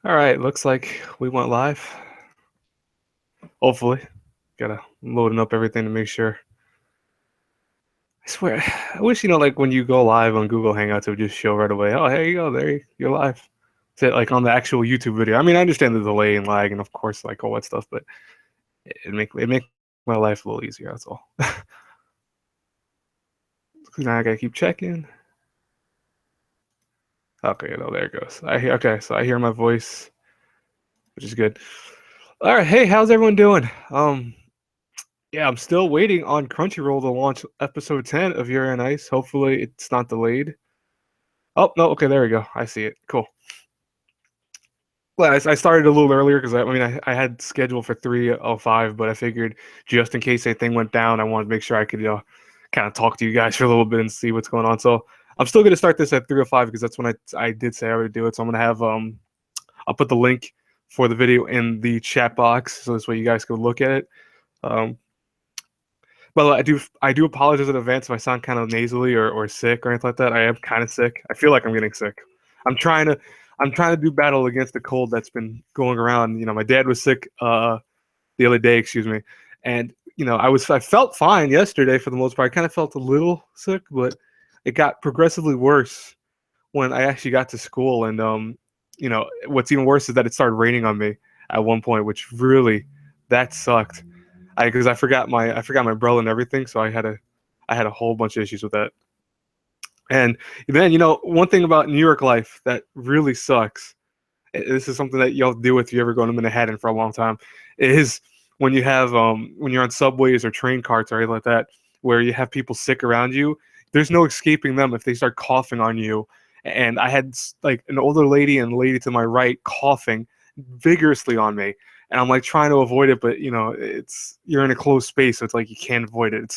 All right, looks like we went live. Hopefully. Gotta loading up everything to make sure. I swear, I wish like when you go live on Google Hangouts, it would just show right away. Oh, here you go, you're live. Say like on the actual YouTube video. I mean, I understand the delay and lag, and of course, like all that stuff, but it make my life a little easier. That's all. Now I gotta keep checking. Okay, no, there it goes. Okay, so I hear my voice, which is good. All right, hey, how's everyone doing? Yeah, I'm still waiting on Crunchyroll to launch episode 10 of Yuri on Ice. Hopefully, it's not delayed. Oh, no, okay, there we go. I see it. Cool. Well, I started a little earlier because I had scheduled for 3:05, but I figured just in case anything went down, I wanted to make sure I could kind of talk to you guys for a little bit and see what's going on. So I'm still going to start this at 3:05 because that's when I did say I would do it. So I'm going to have I'll put the link for the video in the chat box so this way you guys can look at it. Um, Well, I do apologize in advance if I sound kind of nasally or sick or anything like that. I am kind of sick. I feel like I'm getting sick. I'm trying to I'm trying to do battle against the cold that's been going around. My dad was sick the other day, excuse me, and I felt fine yesterday for the most part. I kind of felt a little sick, but it got progressively worse when I actually got to school. And what's even worse is that it started raining on me at one point, which really that sucked. Because I forgot my umbrella and everything, so I had a whole bunch of issues with that. And then one thing about New York life that really sucks. This is something that you'll deal with if you ever go to Manhattan for a long time. Is when you're on subways or train carts or anything like that, where you have people sick around you. There's no escaping them if they start coughing on you. And I had like an older lady and a lady to my right coughing vigorously on me, and I'm like trying to avoid it, but you're in a closed space, so it's like you can't avoid it.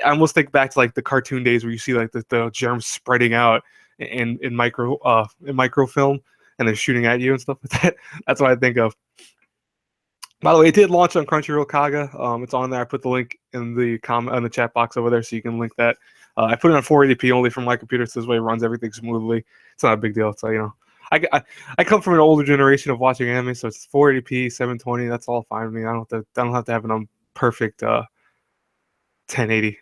I almost think back to like the cartoon days where you see like the germs spreading out in microfilm, and they're shooting at you and stuff like that. That's what I think of. By the way, it did launch on Crunchyroll Kaga. It's on there. I put the link in the comment in the chat box over there, so you can link that. I put it on 480p only from my computer, so this way it runs everything smoothly. It's not a big deal. So I come from an older generation of watching anime, so it's 480p, 720. That's all fine with me. I don't have to have it on perfect 1080.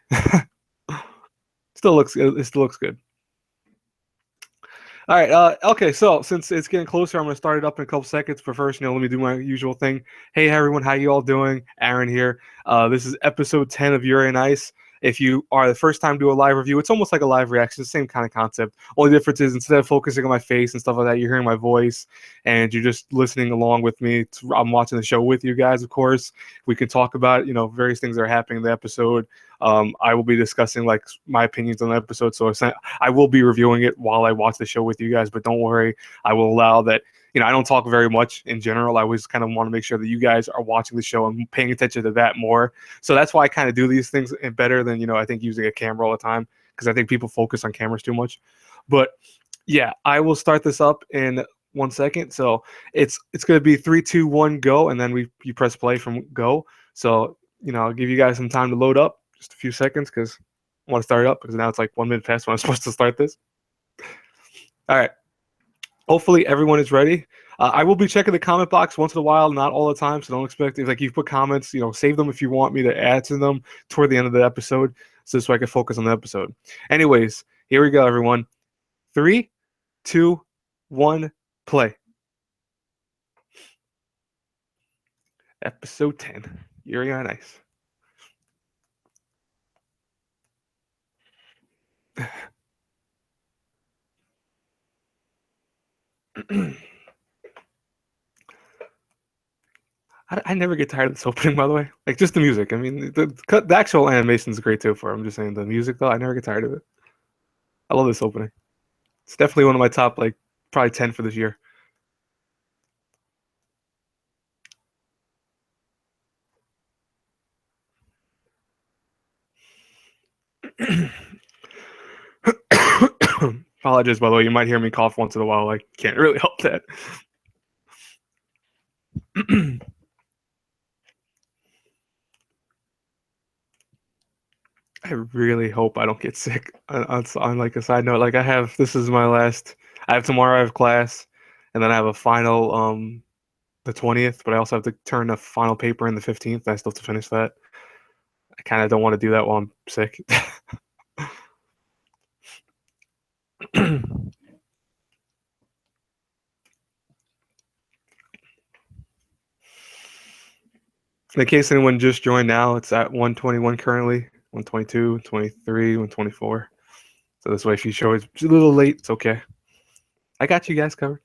Still looks good. It still looks good. All right. Okay. So since it's getting closer, I'm gonna start it up in a couple seconds. But first, let me do my usual thing. Hey, everyone, how you all doing? Aaron here. This is episode 10 of Yuri and Ice. If you are the first time to do a live review, it's almost like a live reaction, same kind of concept. Only difference is instead of focusing on my face and stuff like that, you're hearing my voice and you're just listening along with me. I'm watching the show with you guys, of course. We can talk about various things that are happening in the episode. I will be discussing like my opinions on the episode, so I will be reviewing it while I watch the show with you guys. But don't worry, I will allow that. I don't talk very much in general. I always kind of want to make sure that you guys are watching the show and paying attention to that more. So that's why I kind of do these things better than I think using a camera all the time, because I think people focus on cameras too much. But yeah, I will start this up in 1 second. So it's going to be 3, 2, 1, go, and then you press play from go. So I'll give you guys some time to load up, just a few seconds, because I want to start it up because now it's like 1 minute past when I'm supposed to start this. All right. Hopefully everyone is ready. I will be checking the comment box once in a while, not all the time, so don't expect it. Like you put comments, save them if you want me to add to them toward the end of the episode, so I can focus on the episode. Anyways, here we go, everyone. 3, 2, 1, play. Episode 10. Yuri on Ice. I never get tired of this opening, by the way. Like, just the music. I mean, the actual animation is great, too, for it. I'm just saying the music, though, I never get tired of it. I love this opening. It's definitely one of my top, like, probably 10 for this year. Apologize, by the way. You might hear me cough once in a while. I can't really help that. I really hope I don't get sick. On like a side note, like this is my last. I have tomorrow. I have class, and then I have a final the 20th, but I also have to turn a final paper in the 15th. I still have to finish that. I kind of don't want to do that while I'm sick. In case anyone just joined now, it's at 121 currently, 122, 23, 124. So this way, if you show it's a little late, it's okay. I got you guys covered.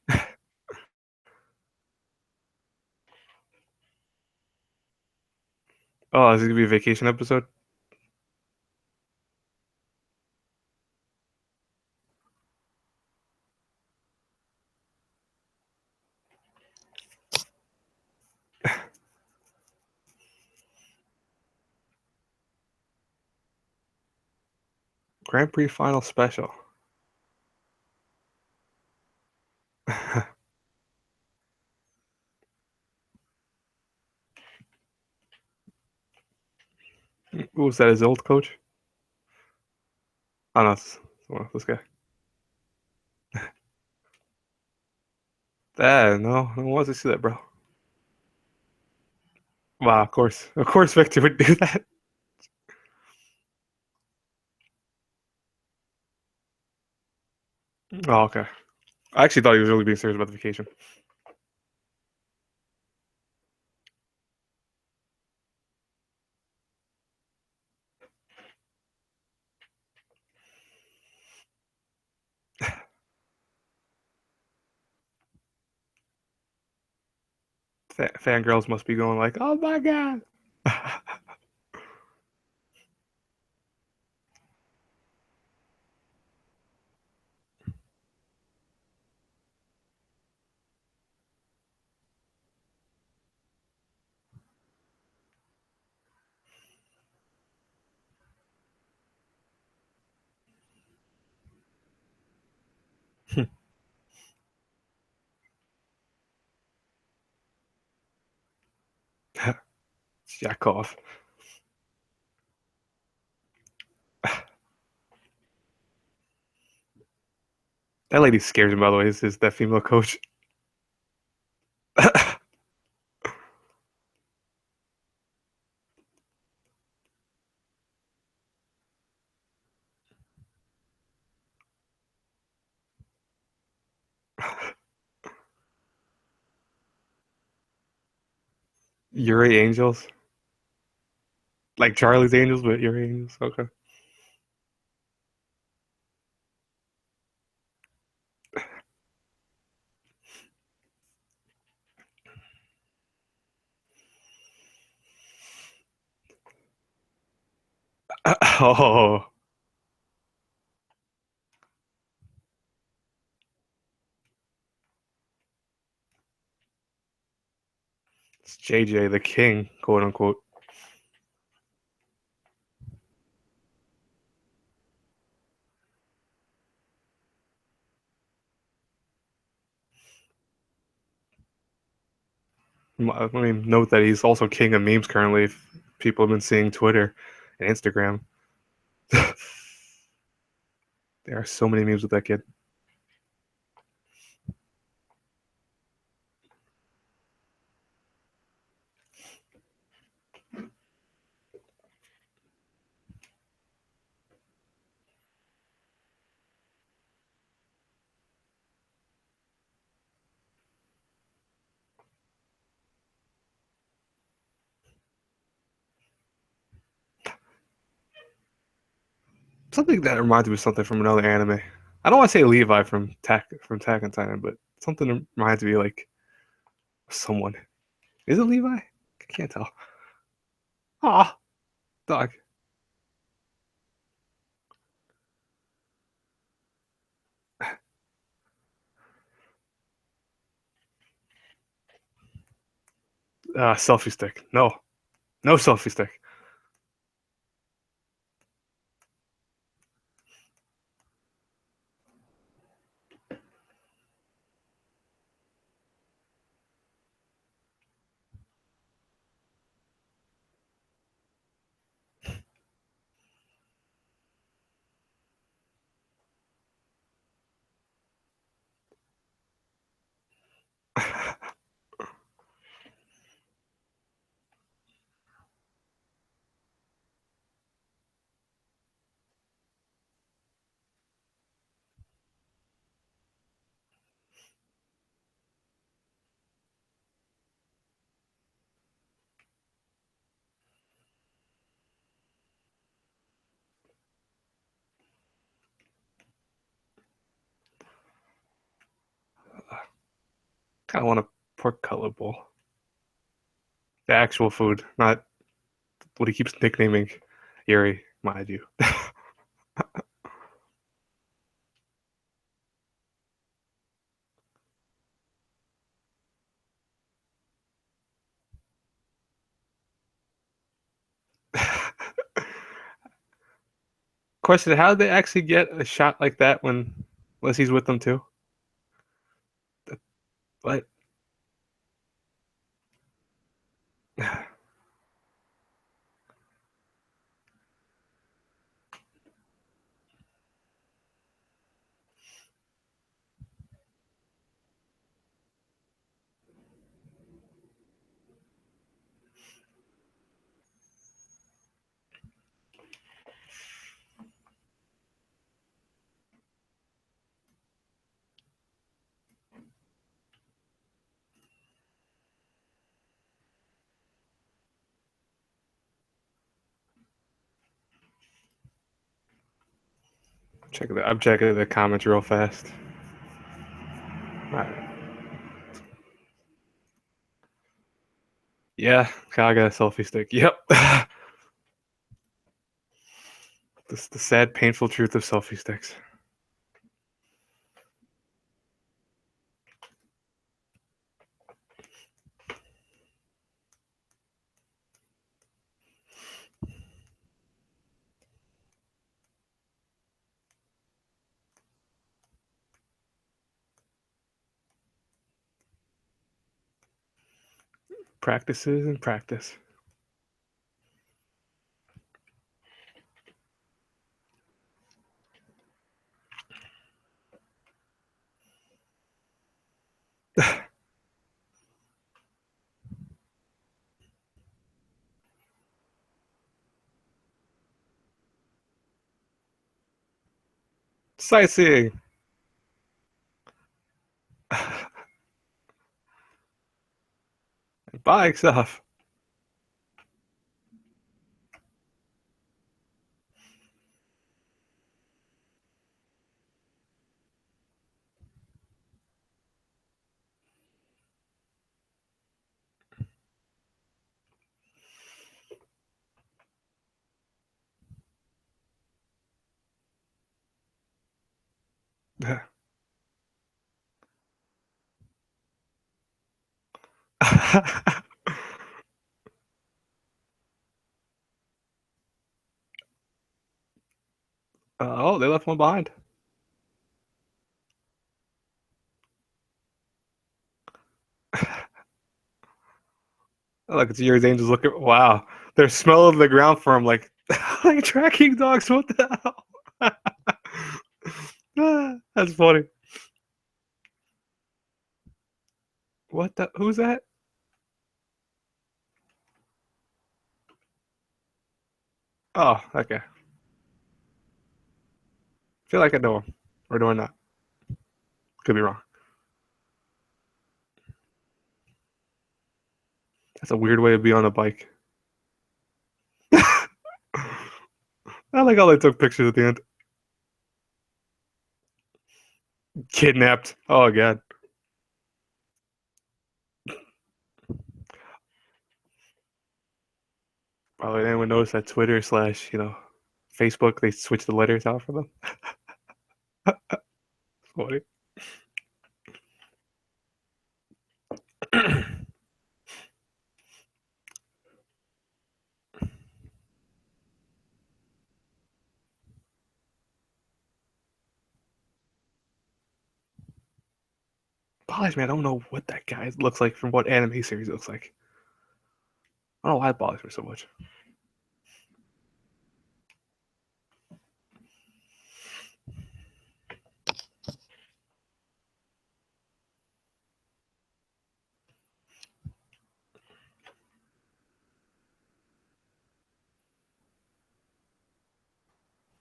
Oh, is it gonna be a vacation episode? Grand Prix final special. Who was that? His old coach? Oh no, this guy. No, I want to see that, bro. Wow, of course, Victor would do that. Oh, okay. I actually thought he was really being serious about the vacation. Fangirls must be going like, "Oh my god!" Jack off. That lady scares me. By the way, is that female coach? Yuri Angels, like Charlie's Angels, but Yuri Angels. Okay. Oh, it's JJ the King, quote unquote. I mean, note that he's also king of memes currently. If people have been seeing Twitter and Instagram. There are so many memes with that kid. Something that reminds me of something from another anime. I don't want to say Levi from Attack on Titan, but something that reminds me like someone. Is it Levi? I can't tell. Ah, dog. Selfie stick. No, no selfie stick. kind of want a pork cutlet bowl. The actual food, not what he keeps nicknaming Yuri, mind you. Question: how did they actually get a shot like that when unless he's with them too? But I'm checking the comments real fast. All right. Yeah, I got a selfie stick. Yep. This is the sad, painful truth of selfie sticks. Practices and practice. Sightseeing. Bike stuff. Oh, they left one behind. Look, it's Yuri's angels looking. Wow, they're smelling the ground for him like like tracking dogs. What the hell? That's funny. What the? Who's that? Oh, okay. Feel like I know him. Or do I not? Could be wrong. That's a weird way to be on a bike. I like how they took pictures at the end. Kidnapped. Oh god. Probably anyone notice that Twitter slash Facebook they switched the letters out for them. Funny. Bothers me. I don't know what that guy looks like from what anime series it looks like. I don't know why it bothers me so much.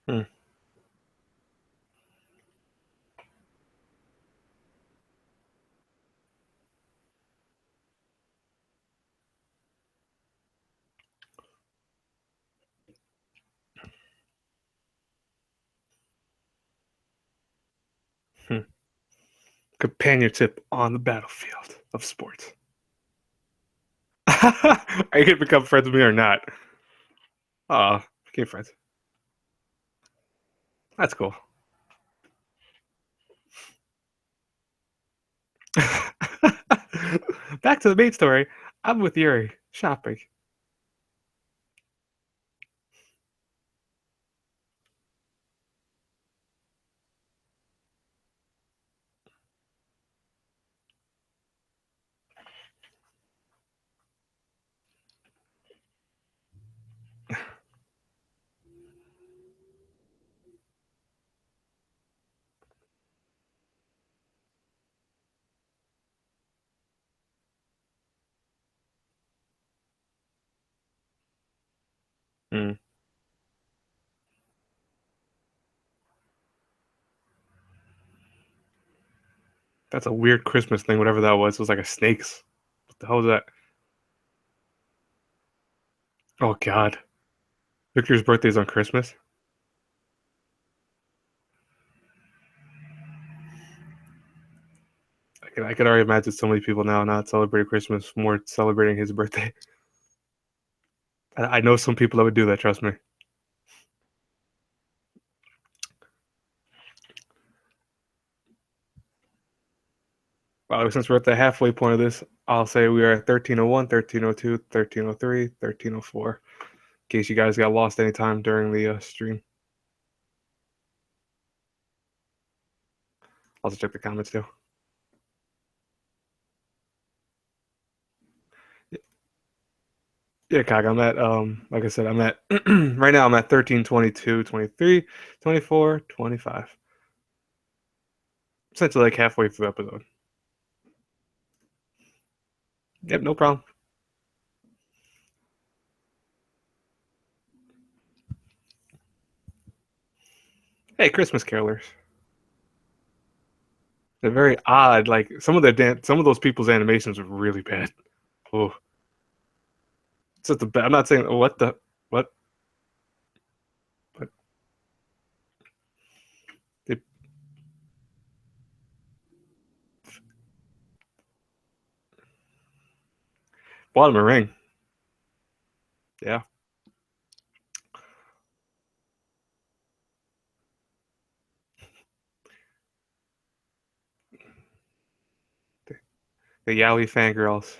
Hmm. Companionship on the battlefield of sports. Are you gonna become friends with me or not? Became friends. That's cool. Back to the main story. I'm with Yuri shopping. Mm, that's a weird Christmas thing. Whatever that was, it was like a snake's. What the hell was that? Oh God, Victor's birthday's on Christmas. I could already imagine so many people now not celebrating Christmas, more celebrating his birthday. I know some people that would do that. Trust me. Well, since we're at the halfway point of this, I'll say we are at 1301, 1302, 1303, 1304. In case you guys got lost anytime during the stream. I'll just check the comments too. Yeah, Kag, I'm at like I said, I'm at right now I'm at 13, 22, 23, 24, 25. Essentially like halfway through the episode. Yep, no problem. Hey, Christmas carolers. They're very odd. Like some of those people's animations are really bad. Oh, it's just the bad. I'm not saying what but they bought him a ring. Yeah, the, the Yowie fangirls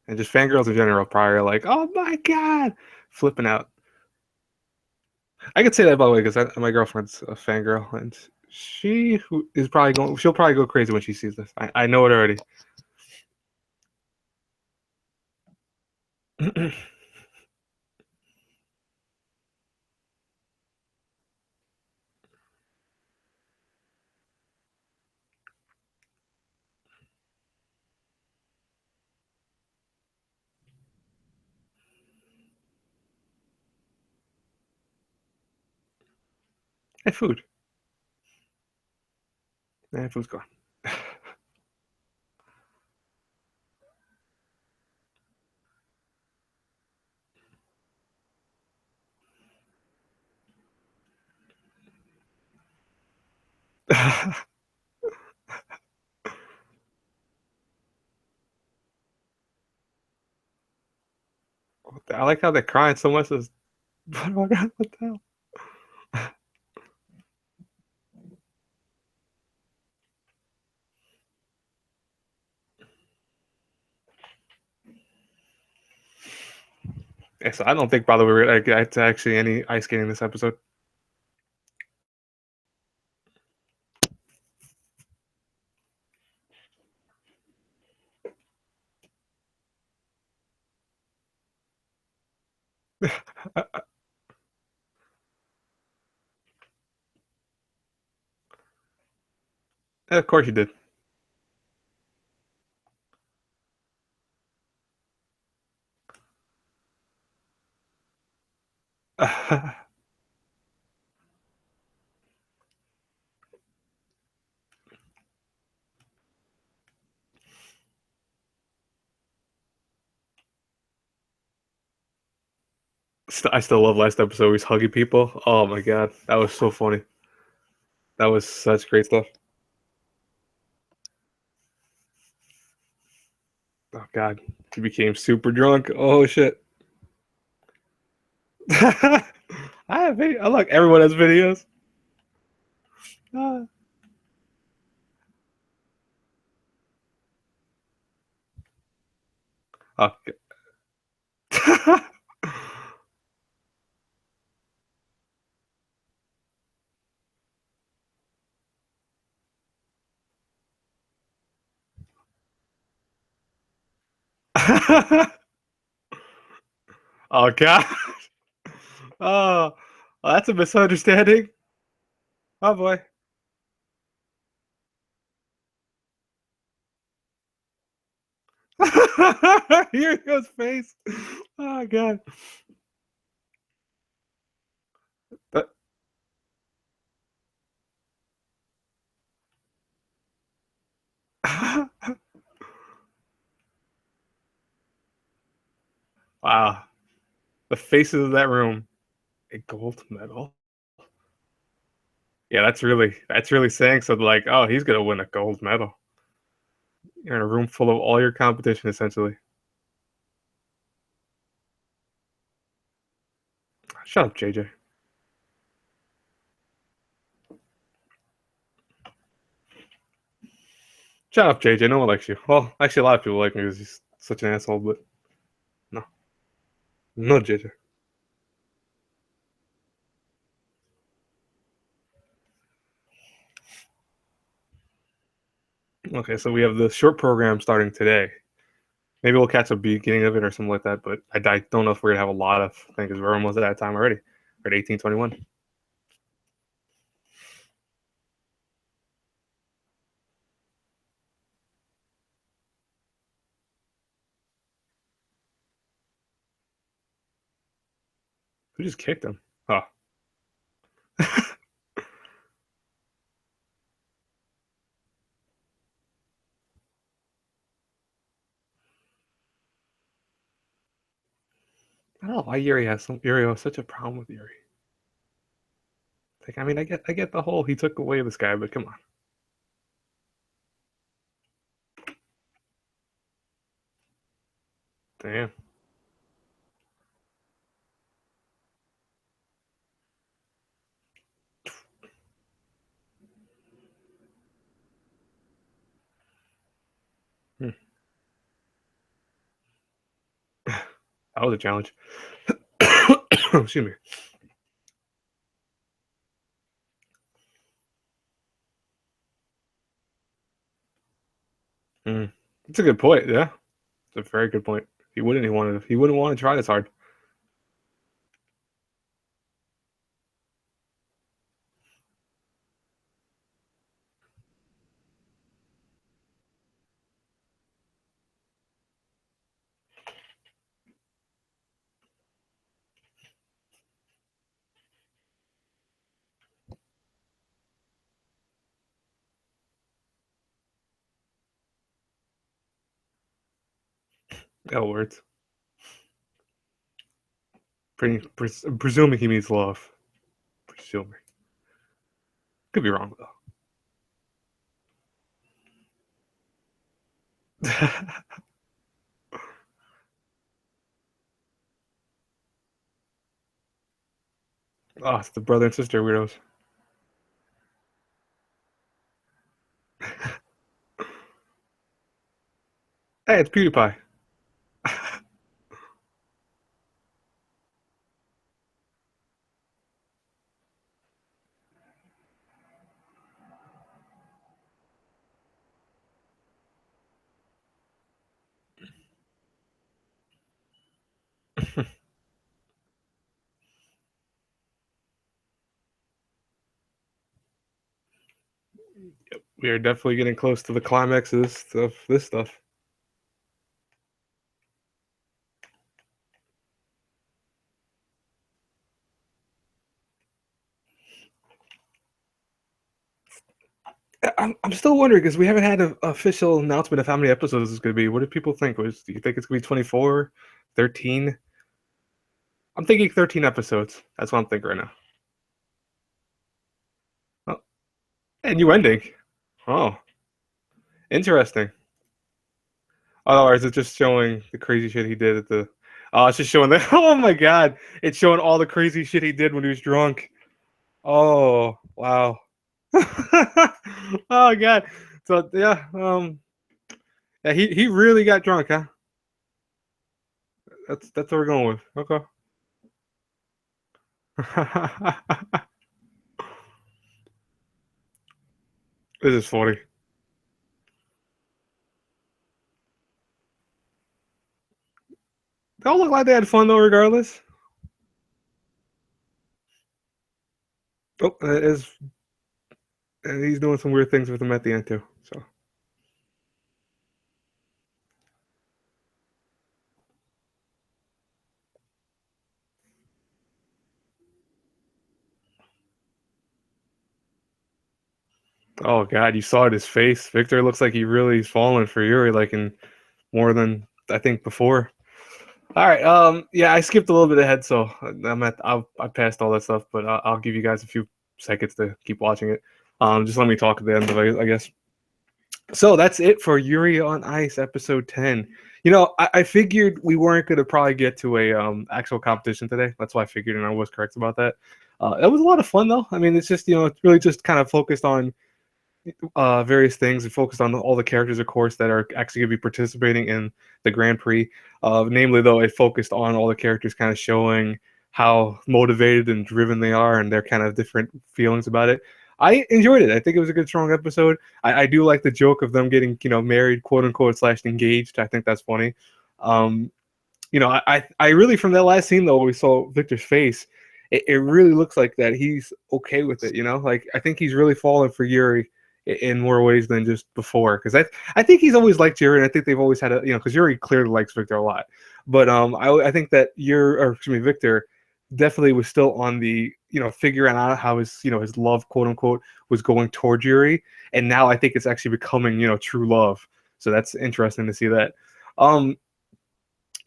and just fangirls in general. Probably are like, oh my god, flipping out. I could say that by the way because my girlfriend's a fangirl and she'll probably go crazy when she sees this. I know it already. Hey, food. Man, food's gone. I like how they're crying so much. What the hell? Yeah, so I don't think, by the way, we're gonna get to actually any ice skating this episode. Of course you did. I still love last episode where he's hugging people. Oh my god, that was so funny. That was such great stuff. Oh God, he became super drunk. Oh shit. I have video. Oh, look, everyone has videos. Ah. Okay. Oh God. Oh, that's a misunderstanding. Oh boy. Here goes face. Oh God. That- wow. The faces of that room. A gold medal. Yeah, that's really saying something like, oh, he's gonna win a gold medal. You're in a room full of all your competition, essentially. Shut up, JJ. Shut up, JJ. No one likes you. Well, actually, a lot of people like me because he's such an asshole. But no, no, JJ. Okay, so we have the short program starting today. Maybe we'll catch the beginning of it or something like that. But I don't know if we're gonna have a lot of things because we're almost at that time already. We're at 18:21. Who just kicked him? Oh, I don't know why Yuri has such a problem with Yuri. Like, I mean, I get the whole he took away this guy, but come on, damn. Hmm. That was a challenge. Excuse me. Mm. That's a good point. Yeah, it's a very good point. He wouldn't want to try this hard. L words. Presuming he means love. Presuming. Could be wrong though. Oh, it's the brother and sister weirdos. Hey, it's PewDiePie. We are definitely getting close to the climax of this stuff. I'm still wondering because we haven't had an official announcement of how many episodes it's going to be. What do people think? Do you think it's going to be 24, 13? I'm thinking 13 episodes. That's what I'm thinking right now. Oh, and you ending. Oh, interesting. Oh, or is it just showing the crazy shit he did at the? Oh, it's just showing the. Oh my god, it's showing all the crazy shit he did when he was drunk. Oh wow. Oh god. So yeah, yeah, he really got drunk, huh? That's what we're going with. Okay. This is funny. They all look like they had fun though, regardless. Oh, and he's doing some weird things with him at the end too. So, oh god, you saw it, his face. Victor looks like he really is falling for Yuri, like in more than I think before. All right, yeah, I skipped a little bit ahead, so I passed all that stuff, but I'll give you guys a few seconds to keep watching it. Just let me talk at the end of it, I guess. So that's it for Yuri on Ice episode 10. I figured we weren't going to probably get to a actual competition today. That's why I figured, and I was correct about that. It was a lot of fun though. I mean, it's just it's really just kind of focused on various things and focused on all the characters, of course, that are actually going to be participating in the Grand Prix. Namely, though, it focused on all the characters kind of showing how motivated and driven they are and their kind of different feelings about it. I enjoyed it. I think it was a good, strong episode. I do like the joke of them getting, married, quote unquote, slash engaged. I think that's funny. Um, I really, from that last scene though, we saw Victor's face. It really looks like that he's okay with it. Like I think he's really fallen for Yuri in more ways than just before. Because I think he's always liked Yuri, and I think they've always had because Yuri clearly likes Victor a lot. But I think that Victor definitely was still on the figuring out how his love, quote unquote, was going towards Yuri, and now I think it's actually becoming true love. So that's interesting to see that. Um,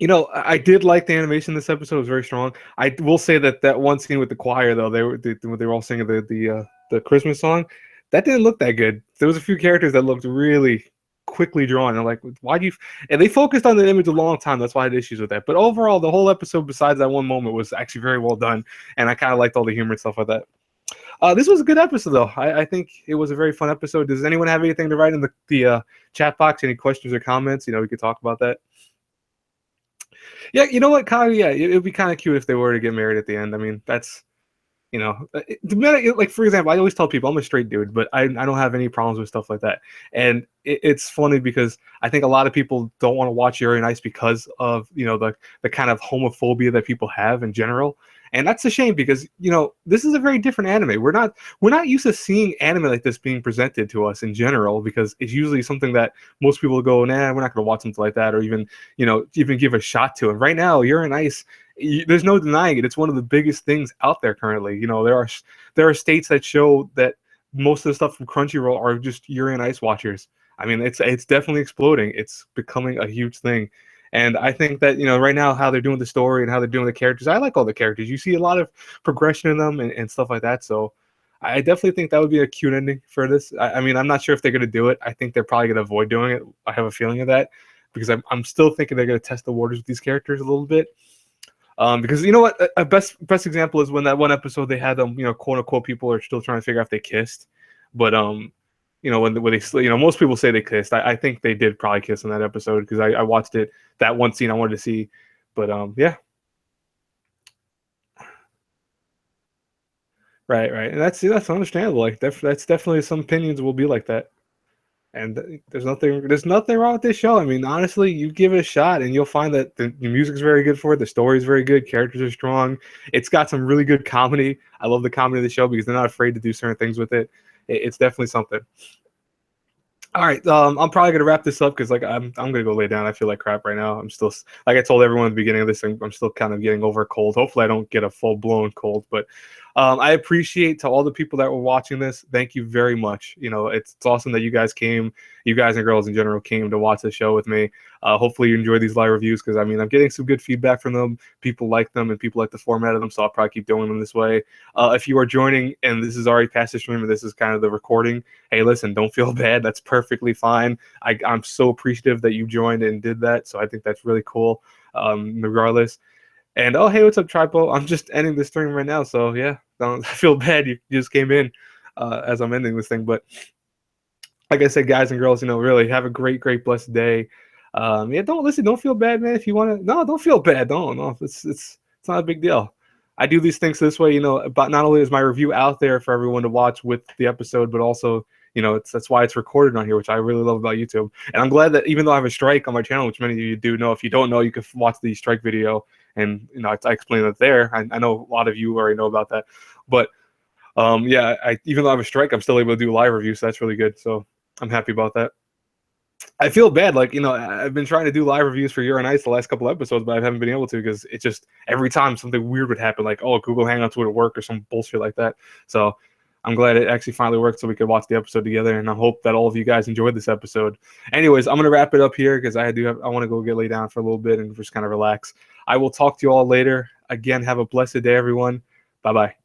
I did like the animation. This episode was very strong. I will say that one scene with the choir, though, they were all singing the Christmas song. That didn't look that good. There was a few characters that looked really quickly drawn. I'm like, why do you? And they focused on the image a long time. That's why I had issues with that. But overall, the whole episode, besides that one moment, was actually very well done, and I kind of liked all the humor and stuff like that. This was a good episode, though. I think it was a very fun episode. Does anyone have anything to write in the chat box? Any questions or comments? We could talk about that. Yeah, you know what, Kyle? Yeah, it would be kind of cute if they were to get married at the end. I mean, that's like for example, I always tell people I'm a straight dude, but I don't have any problems with stuff like that. And it's funny because I think a lot of people don't want to watch Yuri on Ice because of the kind of homophobia that people have in general. And that's a shame because this is a very different anime. We're not used to seeing anime like this being presented to us in general because it's usually something that most people go, nah, we're not going to watch something like that, or even give a shot to it. Right now, Yuri on Ice, there's no denying it. It's one of the biggest things out there currently. There are states that show that most of the stuff from Crunchyroll are just Yuri on Ice watchers. I mean, it's definitely exploding. It's becoming a huge thing. And I think that right now how they're doing the story and how they're doing the characters, I like all the characters. You see a lot of progression in them and stuff like that. So I definitely think that would be a cute ending for this. I mean, I'm not sure if they're going to do it. I think they're probably going to avoid doing it. I have a feeling of that because I'm still thinking they're going to test the waters with these characters a little bit. Because you know what, a best example is when that one episode they had them, quote unquote, people are still trying to figure out if they kissed, but when they most people say they kissed. I think they did probably kiss in that episode because I watched it, that one scene I wanted to see, but yeah, right, and that's understandable. Like that's definitely, some opinions will be like that. And there's nothing wrong with this show. I mean, honestly, you give it a shot and you'll find that the music's very good for it. The story's very good. Characters are strong. It's got some really good comedy. I love the comedy of the show because they're not afraid to do certain things with it. It's definitely something. All right, I'm probably gonna wrap this up because like I'm gonna go lay down. I feel like crap right now. I'm still, like I told everyone at the beginning of this thing, I'm still kind of getting over a cold. Hopefully, I don't get a full blown cold, but I appreciate to all the people that were watching this. Thank you very much. You know, it's awesome that you guys came, you guys and girls in general came to watch the show with me. Hopefully you enjoy these live reviews because I mean I'm getting some good feedback from them. People like them and people like the format of them, so I'll probably keep doing them this way. If you are joining and this is already past the stream and this is kind of the recording, hey, listen, don't feel bad. That's perfectly fine. I'm so appreciative that you joined and did that. So I think that's really cool. Regardless. And oh, hey, what's up, Tripo? I'm just ending the stream right now, so yeah, don't feel bad. You just came in as I'm ending this thing, but like I said, guys and girls, you know, really have a great, blessed day. Yeah, don't feel bad, man. If you want to, no, don't feel bad. Don't, no, it's not a big deal. I do these things this way, you know. But not only is my review out there for everyone to watch with the episode, but also, you know, that's why it's recorded on here, which I really love about YouTube. And I'm glad that even though I have a strike on my channel, which many of you do know, if you don't know, you can watch the strike video, and you know, I explain it there. I know a lot of you already know about that, but yeah, even though I have a strike, I'm still able to do live reviews, so that's really good. So I'm happy about that. I feel bad, like, you know, I've been trying to do live reviews for Yuri and Ice the last couple episodes, but I haven't been able to because it just every time something weird would happen, like, oh, Google Hangouts wouldn't work or some bullshit like that. So I'm glad it actually finally worked so we could watch the episode together, and I hope that all of you guys enjoyed this episode. Anyways, I'm gonna wrap it up here because I want to go get laid down for a little bit and just kind of relax. I will talk to you all later. Again, have a blessed day, everyone. Bye bye.